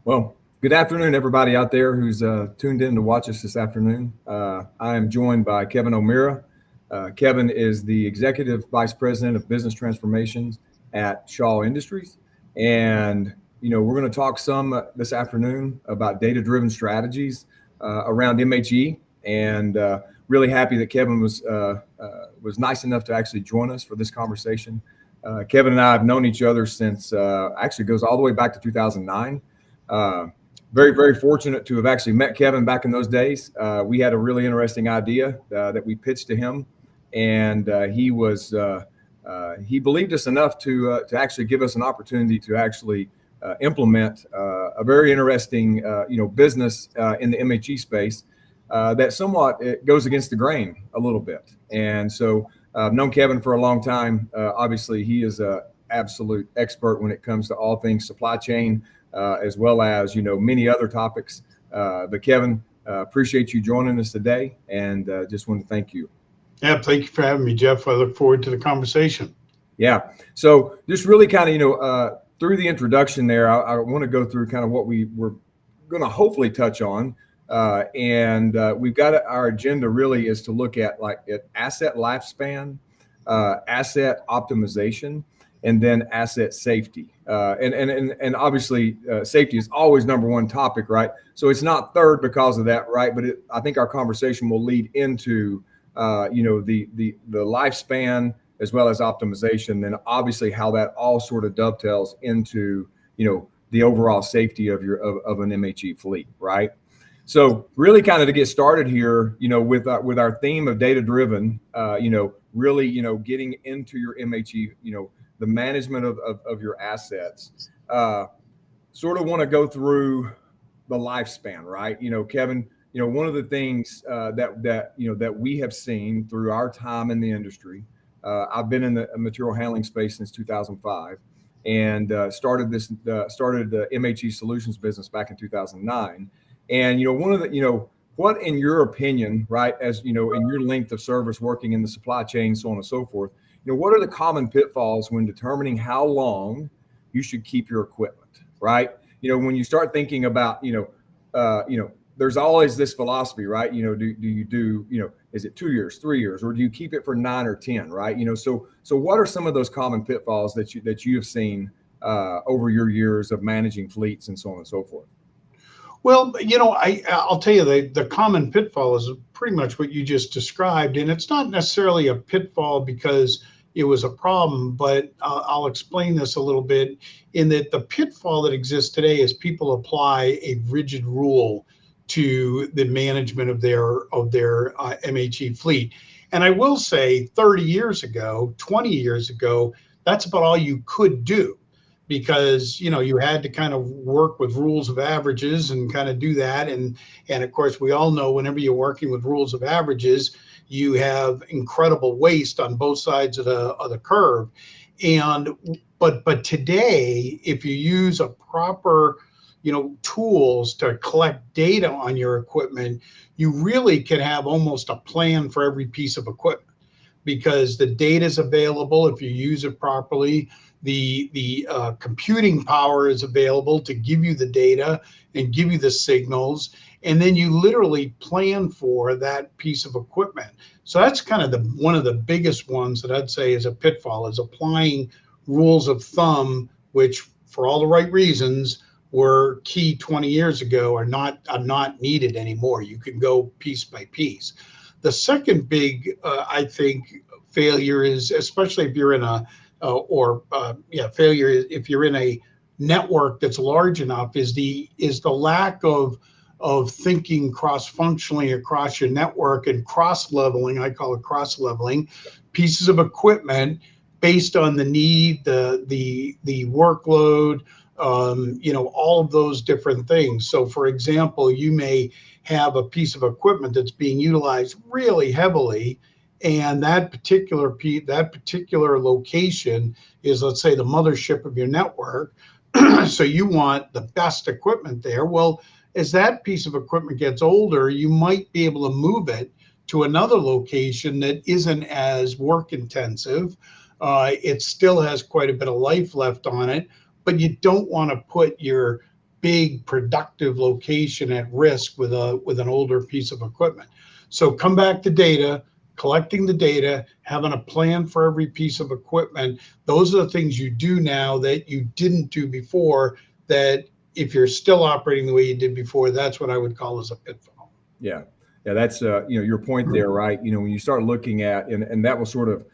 Well, good afternoon, everybody out there who's tuned in to watch us this afternoon. I am joined by Kevin O'Meara. Kevin is the Executive Vice President of Business Transformations at Shaw Industries. And, we're going to talk some this afternoon about data-driven strategies around MHE. And really happy that Kevin was nice enough to actually join us for this conversation. Kevin and I have known each other since actually goes all the way back to 2009. Very, very fortunate to have actually met Kevin back in those days. We had a really interesting idea that we pitched to him, and he believed us enough to actually give us an opportunity to actually implement a very interesting business in the MHE space that somewhat it goes against the grain a little bit. And so I've known Kevin for a long time. Obviously, he is an absolute expert when it comes to all things supply chain, as well as, many other topics. But Kevin, appreciate you joining us today, and just want to thank you. Yeah, thank you for having me, Jeff. I look forward to the conversation. Yeah. So just really kind of, through the introduction there, I want to go through kind of what we were going to hopefully touch on. And we've got our agenda really is to look at asset lifespan, asset optimization, and then asset safety. And obviously safety is always number one topic, right? So it's not third because of that, right? But I think our conversation will lead into, the lifespan as well as optimization, and obviously how that all sort of dovetails into, the overall safety of an MHE fleet, right? So really kind of to get started here, with our theme of data driven, really, getting into your MHE, the management of your assets, sort of want to go through the lifespan, right? Kevin, one of the things that we have seen through our time in the industry, I've been in the material handling space since 2005, and started the MHE Solutions business back in 2009. And one of the what in your opinion, right, as in your length of service working in the supply chain, so on and so forth, what are the common pitfalls when determining how long you should keep your equipment, right? When you start thinking about, there's always this philosophy, right? Do you do, is it 2 years, 3 years, or do you keep it for 9 or 10, right? So what are some of those common pitfalls that you have seen over your years of managing fleets and so on and so forth? Well, I'll tell you, the common pitfall is pretty much what you just described. And it's not necessarily a pitfall because it was a problem, but I'll explain this a little bit in that the pitfall that exists today is people apply a rigid rule to the management of their MHE fleet. And I will say 30 years ago, 20 years ago, that's about all you could do, because you had to kind of work with rules of averages and kind of do that, and of course we all know whenever you're working with rules of averages, you have incredible waste on both sides of the curve. But today, if you use a proper tools to collect data on your equipment, you really can have almost a plan for every piece of equipment, because the data is available if you use it properly. The computing power is available to give you the data and give you the signals, and then you literally plan for that piece of equipment. So that's kind of one of the biggest ones that I'd say is a pitfall, is applying rules of thumb, which for all the right reasons were key 20 years ago, are not needed anymore. You can go piece by piece. The second big, I think, failure is, especially if you're in failure if you're in a network that's large enough, is the lack of thinking cross-functionally across your network and cross-leveling. I call it cross-leveling pieces of equipment based on the need, the workload, all of those different things. So for example, you may have a piece of equipment that's being utilized really heavily, and that particular location is, let's say, the mothership of your network. So you want the best equipment there. Well, as that piece of equipment gets older, you might be able to move it to another location that isn't as work intensive. It still has quite a bit of life left on it, but you don't want to put your big productive location at risk with an older piece of equipment. So come back to data, collecting the data, having a plan for every piece of equipment. Those are the things you do now that you didn't do before, that if you're still operating the way you did before, that's what I would call as a pitfall. Yeah. Yeah. That's, your point there, right? When you start looking at, and that will sort of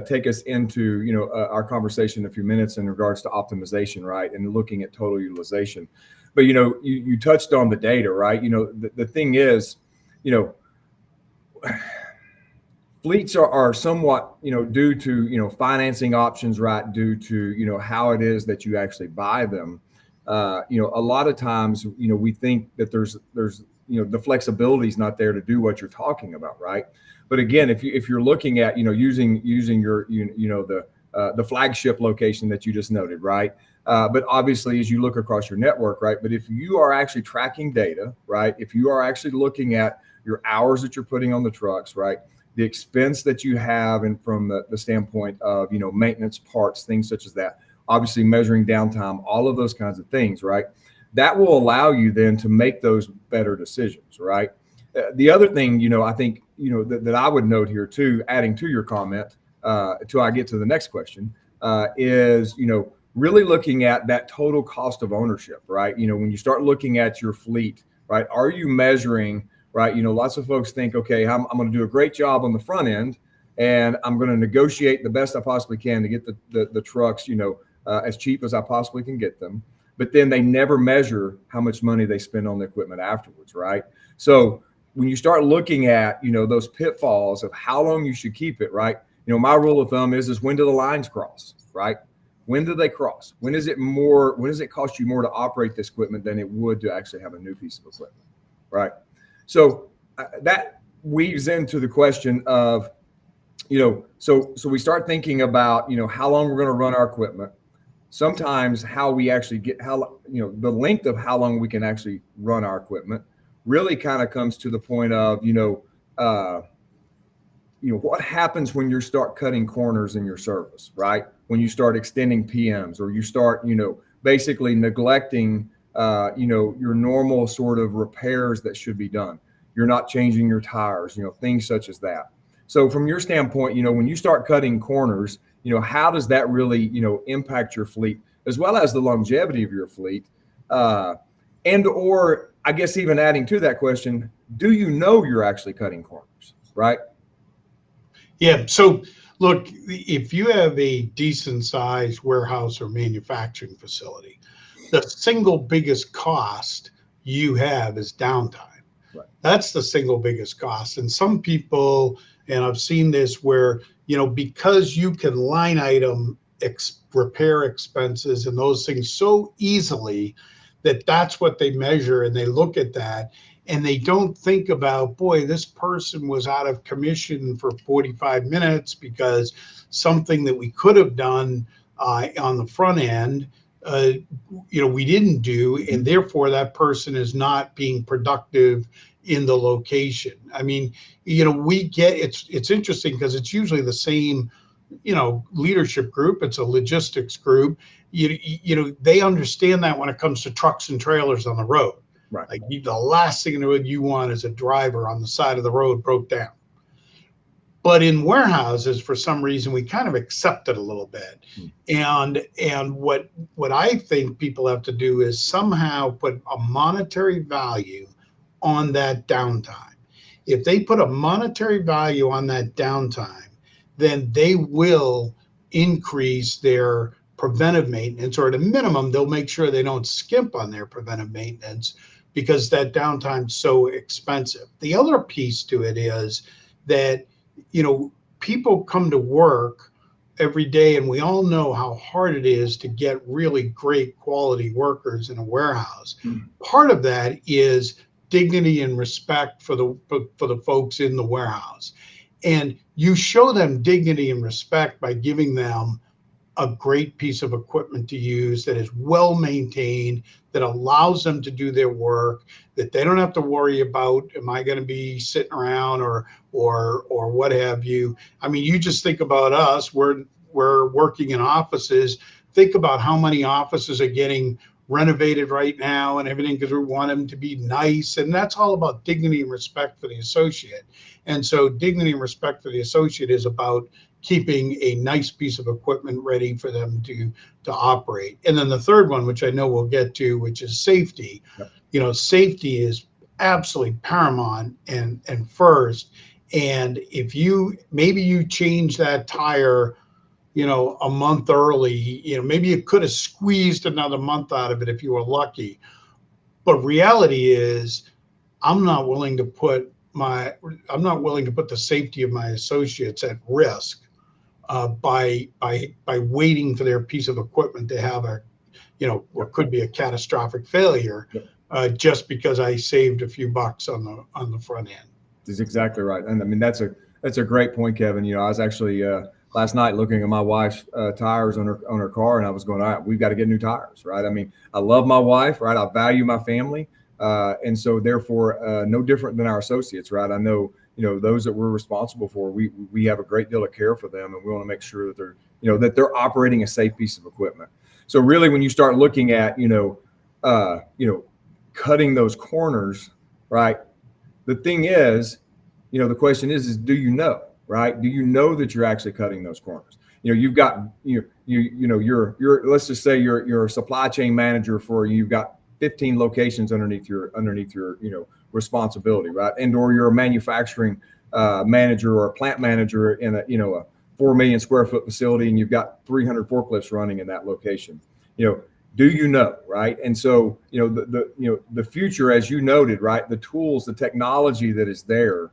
take us into, our conversation in a few minutes in regards to optimization, right? And looking at total utilization. But, you touched on the data, right? The thing is, fleets are somewhat, due to, financing options, right? Due to, how it is that you actually buy them. A lot of times, we think that there's, the flexibility is not there to do what you're talking about, right? But again, if you're looking at, using your, the flagship location that you just noted, right? But obviously, as you look across your network, right? But if you are actually tracking data, right? If you are actually looking at your hours that you're putting on the trucks, right? The expense that you have, and from the standpoint of, maintenance, parts, things such as that, obviously measuring downtime, all of those kinds of things, right? That will allow you then to make those better decisions, right? The other thing, I think, that I would note here too, adding to your comment, till I get to the next question, is, really looking at that total cost of ownership, right? When you start looking at your fleet, right? Are you measuring, right? Lots of folks think, okay, I'm going to do a great job on the front end, and I'm going to negotiate the best I possibly can to get the trucks, as cheap as I possibly can get them. But then they never measure how much money they spend on the equipment afterwards, right? So when you start looking at, those pitfalls of how long you should keep it, right? My rule of thumb is when do the lines cross, right? When do they cross? When does it cost you more to operate this equipment than it would to actually have a new piece of equipment, right? So that weaves into the question of, so we start thinking about, how long we're going to run our equipment. Sometimes how we actually get, the length of how long we can actually run our equipment really kind of comes to the point of, what happens when you start cutting corners in your service, right? When you start extending PMs, or you start, basically neglecting, your normal sort of repairs that should be done. You're not changing your tires, things such as that. So from your standpoint, when you start cutting corners, how does that really, impact your fleet, as well as the longevity of your fleet? And, or I guess even adding to that question, do you're actually cutting corners, right? Yeah. So look, if you have a decent sized warehouse or manufacturing facility, the single biggest cost you have is downtime. Right. That's the single biggest cost. And some people, and I've seen this where, because you can line item repair expenses and those things so easily, that's what they measure, and they look at that, and they don't think about, boy, this person was out of commission for 45 minutes because something that we could have done on the front end, we didn't do, and therefore that person is not being productive in the location. I mean, we get, it's interesting because it's usually the same, leadership group. It's a logistics group. They understand that when it comes to trucks and trailers on the road. Right. Like the last thing you want is a driver on the side of the road broke down. But in warehouses, for some reason, we kind of accept it a little bit. And what I think people have to do is somehow put a monetary value on that downtime. If they put a monetary value on that downtime, then they will increase their preventive maintenance, or at a minimum, they'll make sure they don't skimp on their preventive maintenance, because that downtime's so expensive. The other piece to it is that, people come to work every day, and we all know how hard it is to get really great quality workers in a warehouse. Part of that is dignity and respect for the folks in the warehouse. And you show them dignity and respect by giving them a great piece of equipment to use that is well maintained, that allows them to do their work, that they don't have to worry about, am I going to be sitting around or what have you. I mean, you just think about us, we're working in offices. Think about how many offices are getting renovated right now and everything because we want them to be nice. And that's all about dignity and respect for the associate. And so dignity and respect for the associate is about keeping a nice piece of equipment ready for them to operate. And then the third one, which I know we'll get to, which is safety. Yep. You know, safety is absolutely paramount and first. And if maybe you change that tire, you know, a month early, you know, maybe you could have squeezed another month out of it if you were lucky. But reality is, I'm not willing to put the safety of my associates at risk by waiting for their piece of equipment to have what could be a catastrophic failure, just because I saved a few bucks on the front end. That's exactly right. And I mean, that's a great point, Kevin. You know, I was actually last night looking at my wife's tires on her car, and I was going, all right, we've got to get new tires, right? I mean, I love my wife, right? I value my family. And so therefore, no different than our associates, right? I know, you know, those that we're responsible for, we have a great deal of care for them, and we want to make sure that they're operating a safe piece of equipment. So really, when you start looking at, cutting those corners, right? The thing is, you know, the question is do you know, right? Do you know that you're actually cutting those corners? You know, you've got, you're let's just say you're a supply chain manager you've got 15 locations underneath your, responsibility, right? And, or you're a manufacturing manager or a plant manager in a 4 million square foot facility, and you've got 300 forklifts running in that location. You know, do you know, right? And so, the future, as you noted, right? The tools, the technology that is there,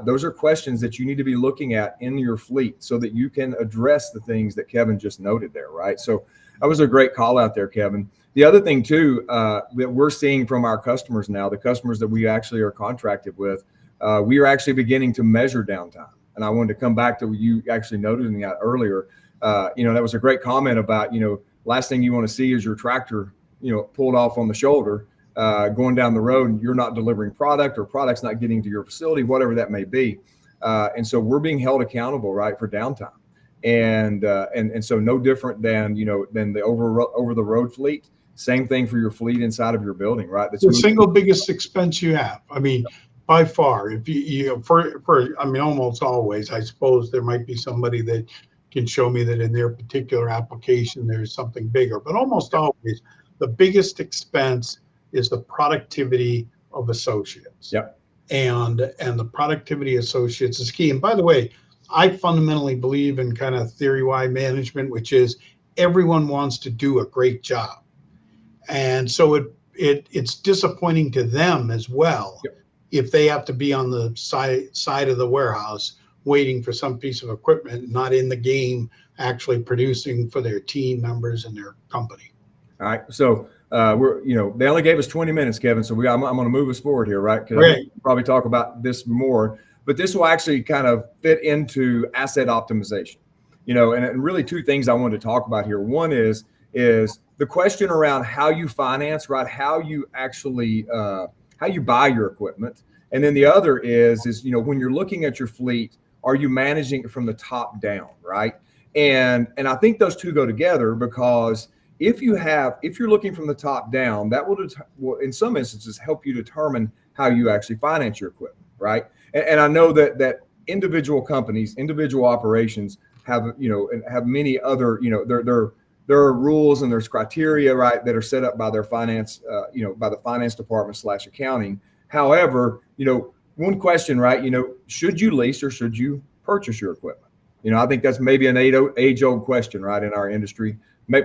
those are questions that you need to be looking at in your fleet so that you can address the things that Kevin just noted there, right? So that was a great call out there, Kevin. The other thing too, that we're seeing from our customers now, the customers that we actually are contracted with, we are actually beginning to measure downtime. And I wanted to come back to what you actually noted in that earlier. That was a great comment about, last thing you want to see is your tractor, pulled off on the shoulder, going down the road, and you're not delivering product, or product's not getting to your facility, whatever that may be. And so we're being held accountable, right, for downtime. And so no different than the over the road fleet. Same thing for your fleet inside of your building, right? That's the single biggest expense you have. I mean, by far, if almost always, I suppose there might be somebody that can show me that in their particular application there's something bigger, but almost always the biggest expense is the productivity of associates. Yep. And the productivity of associates is key. And by the way, I fundamentally believe in kind of theory-wide management, which is everyone wants to do a great job. And so it's disappointing to them as well. Yep. If they have to be on the side of the warehouse waiting for some piece of equipment, not in the game, actually producing for their team members and their company. All right. So they only gave us 20 minutes, Kevin. So I'm going to move us forward here, right? Because Right. We'll probably talk about this more, but this will actually kind of fit into asset optimization. And really two things I wanted to talk about here. One is the question around how you finance, right? How you actually how you buy your equipment. And then the other is when you're looking at your fleet, are you managing it from the top down, right? And I think those two go together, because if you're looking from the top down, that will in some instances help you determine how you actually finance your equipment, right? And I know that individual companies, individual operations have many other, there are rules and there's criteria, right, that are set up by their finance, by the finance department / accounting. However, one question, right, should you lease or should you purchase your equipment? I think that's maybe an age-old question, right, in our industry,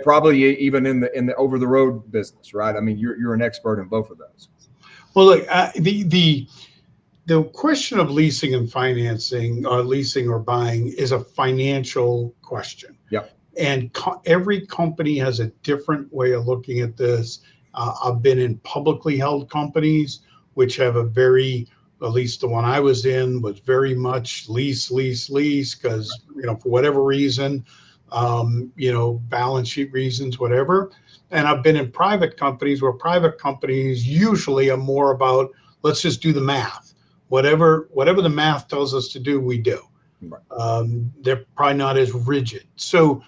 probably even in the over-the-road business, right? I mean, you're an expert in both of those. Well, look, the question of leasing and financing, or leasing or buying, is a financial question. Yep. And every company has a different way of looking at this. I've been in publicly held companies which have at least the one I was in was very much lease, because, for whatever reason, balance sheet reasons, whatever. And I've been in private companies where private companies usually are more about, let's just do the math. Whatever the math tells us to do, we do. Right. They're probably not as rigid. So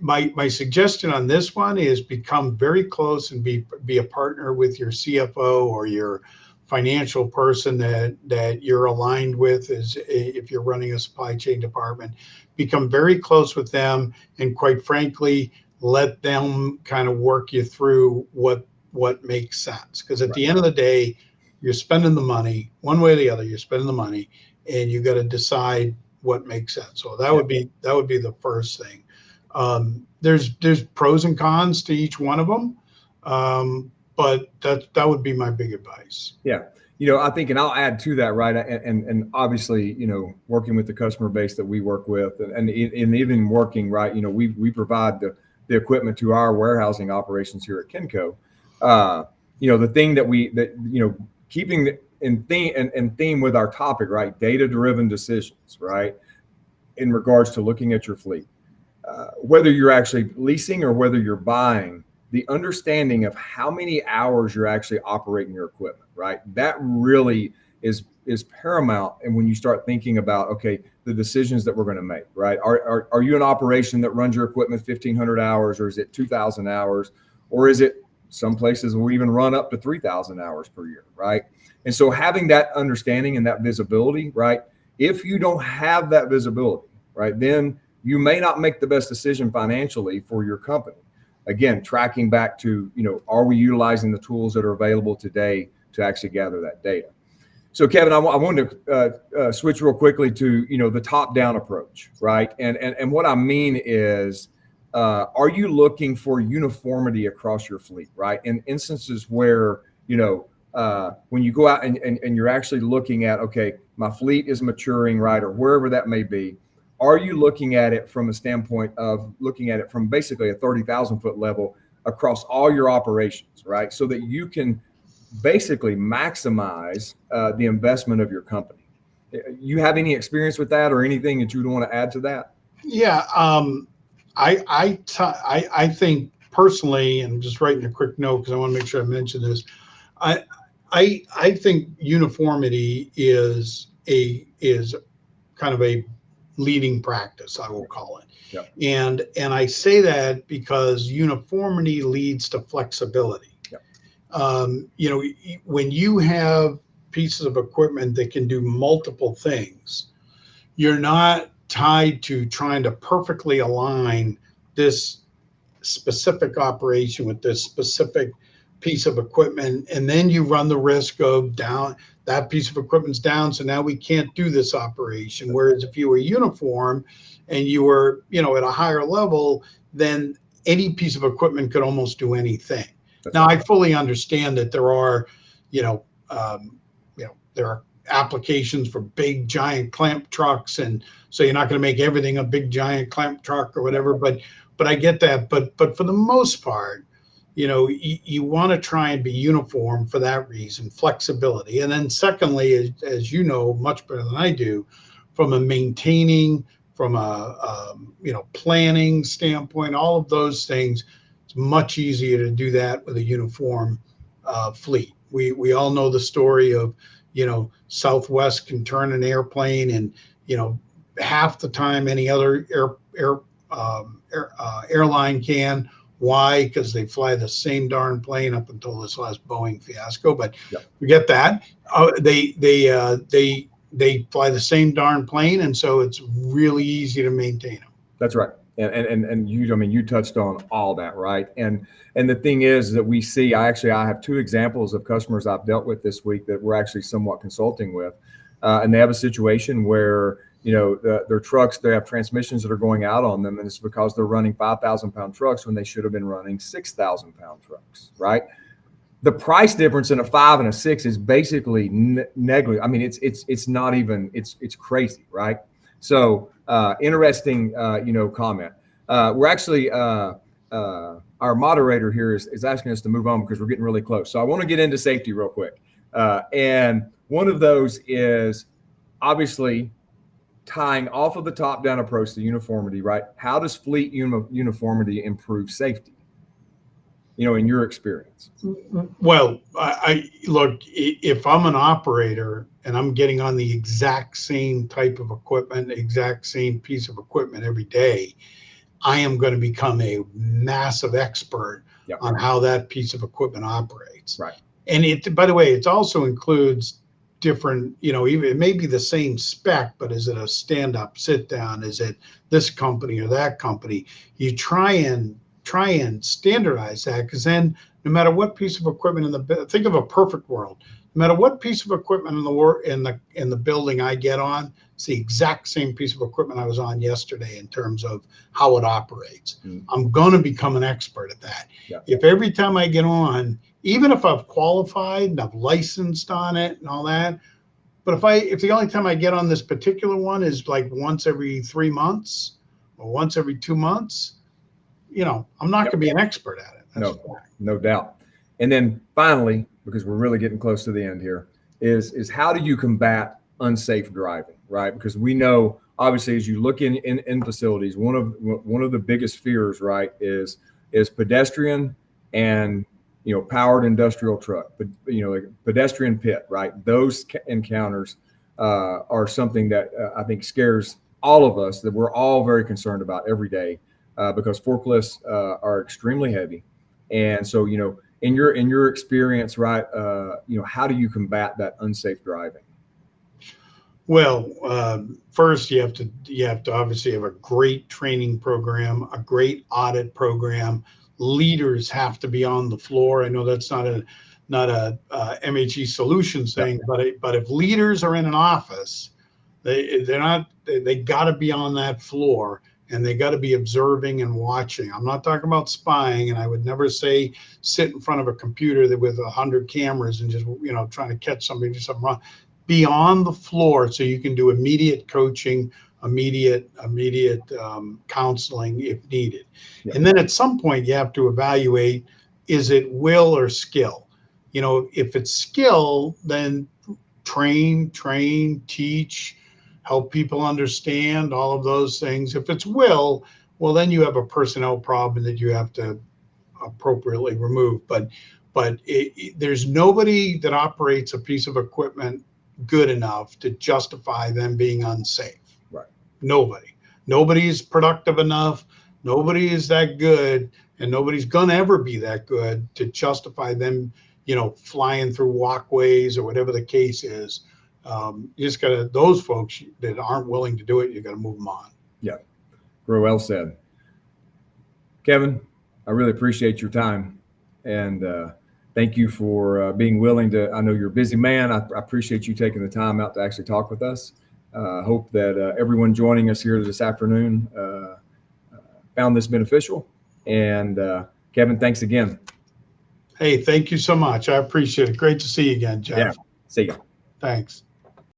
my suggestion on this one is become very close and be a partner with your CFO or your financial person that you're aligned with, is if you're running a supply chain department. Become very close with them, and quite frankly, let them kind of work you through what makes sense. Because at the end of the day, you're spending the money one way or the other. You're spending the money, and you got to decide what makes sense. So that would be the first thing. There's pros and cons to each one of them, but that would be my big advice. Yeah. I think, and I'll add to that, right? And obviously, working with the customer base that we work with, and even working, right, we provide the equipment to our warehousing operations here at Kenco. The thing that keeping in theme with our topic, right? Data-driven decisions, right? In regards to looking at your fleet, whether you're actually leasing or whether you're buying, the understanding of how many hours you're actually operating your equipment, right? That really is paramount. And when you start thinking about, okay, the decisions that we're going to make, right? Are you an operation that runs your equipment 1,500 hours, or is it 2,000 hours, or is it some places will even run up to 3,000 hours per year, right? And so having that understanding and that visibility, right? If you don't have that visibility, right, then you may not make the best decision financially for your company. Again, tracking back to, are we utilizing the tools that are available today to actually gather that data? So, Kevin, I wanted to switch real quickly to, the top-down approach, right? And what I mean is, are you looking for uniformity across your fleet, right? In instances where, when you go out and you're actually looking at, okay, my fleet is maturing, right, or wherever that may be, are you looking at it from a standpoint of looking at it from basically a 30,000 foot level across all your operations, right? So that you can basically maximize the investment of your company. You have any experience with that, or anything that you would want to add to that? Yeah, I think personally, and I'm just writing a quick note because I want to make sure I mention this. I think uniformity is kind of a leading practice, I will call it. Yep. And I say that because uniformity leads to flexibility. Yep. When you have pieces of equipment that can do multiple things, you're not tied to trying to perfectly align this specific operation with this specific piece of equipment, and then you run the risk of that piece of equipment's down, so now we can't do this operation. Whereas if you were uniform and you were, at a higher level, then any piece of equipment could almost do anything. Now, I fully understand that there are, there are applications for big giant clamp trucks, and so you're not going to make everything a big giant clamp truck or whatever. But I get that. But for the most part, you want to try and be uniform for that reason, flexibility. And then secondly, as you know much better than I do, from a maintaining, from a planning standpoint, all of those things, it's much easier to do that with a uniform fleet. We all know the story of, Southwest can turn an airplane and, half the time any other airline can. Why? Because they fly the same darn plane up until this last Boeing fiasco. But yep. Forget that. They fly the same darn plane, and so it's really easy to maintain them. That's right. And you touched on all that, right? And the thing is that we see, I have two examples of customers I've dealt with this week that we're actually somewhat consulting with, and they have a situation where their trucks, they have transmissions that are going out on them, and it's because they're running 5,000 pound trucks when they should have been running 6,000 pound trucks, right? The price difference in a 5 and a 6 is basically negligible. I mean, it's not even, it's crazy, right? So interesting, comment. We're actually, our moderator here is asking us to move on because we're getting really close. So I want to get into safety real quick. And one of those is obviously tying off of the top-down approach to uniformity, right? How does fleet uniformity improve safety, in your experience? Well, I look, if I'm an operator and I'm getting on the exact same type of equipment, exact same piece of equipment every day, I am going to become a massive expert Yep. on how that piece of equipment operates. Right. And it, by the way, it also includes different, even it may be the same spec, but is it a stand up, sit down? Is it this company or that company? You try and standardize that, because then no matter what piece of equipment think of a perfect world, no matter what piece of equipment in the building I get on, it's the exact same piece of equipment I was on yesterday in terms of how it operates. I'm going to become an expert at that. Yeah. If every time I get on, even if I've qualified and I've licensed on it and all that, but if the only time I get on this particular one is like once every 3 months or once every 2 months, I'm not going to be an expert at it. That's no doubt. And then finally, because we're really getting close to the end here, is how do you combat unsafe driving, right? Because we know, obviously, as you look in facilities, one of the biggest fears, right, is pedestrian and powered industrial truck, but like pedestrian pit, right? Those encounters are something that I think scares all of us, that we're all very concerned about every day, because forklifts are extremely heavy, and so in your experience, right, how do you combat that unsafe driving? Well, first you have to obviously have a great training program, a great audit program. Leaders have to be on the floor. I know that's not a MHE solutions thing, but if leaders are in an office, they got to be on that floor, and they got to be observing and watching. I'm not talking about spying, and I would never say sit in front of a computer with 100 cameras and just trying to catch somebody do something wrong. Be on the floor so you can do immediate coaching, immediate counseling if needed. Yeah. And then at some point you have to evaluate, is it will or skill? If it's skill, then train, teach, help people understand all of those things. If it's will, well, then you have a personnel problem that you have to appropriately remove. But there's nobody that operates a piece of equipment good enough to justify them being unsafe. Right. Nobody is productive enough. Nobody is that good, and nobody's gonna ever be that good to justify them, flying through walkways or whatever the case is. You just gotta, those folks that aren't willing to do it, you gotta move them on. Yeah, very well said. Kevin, I really appreciate your time, and thank you for being willing to. I know you're a busy man. I appreciate you taking the time out to actually talk with us. Hope that everyone joining us here this afternoon found this beneficial. And Kevin, thanks again. Hey, thank you so much. I appreciate it. Great to see you again, Jeff. Yeah, see you. Thanks.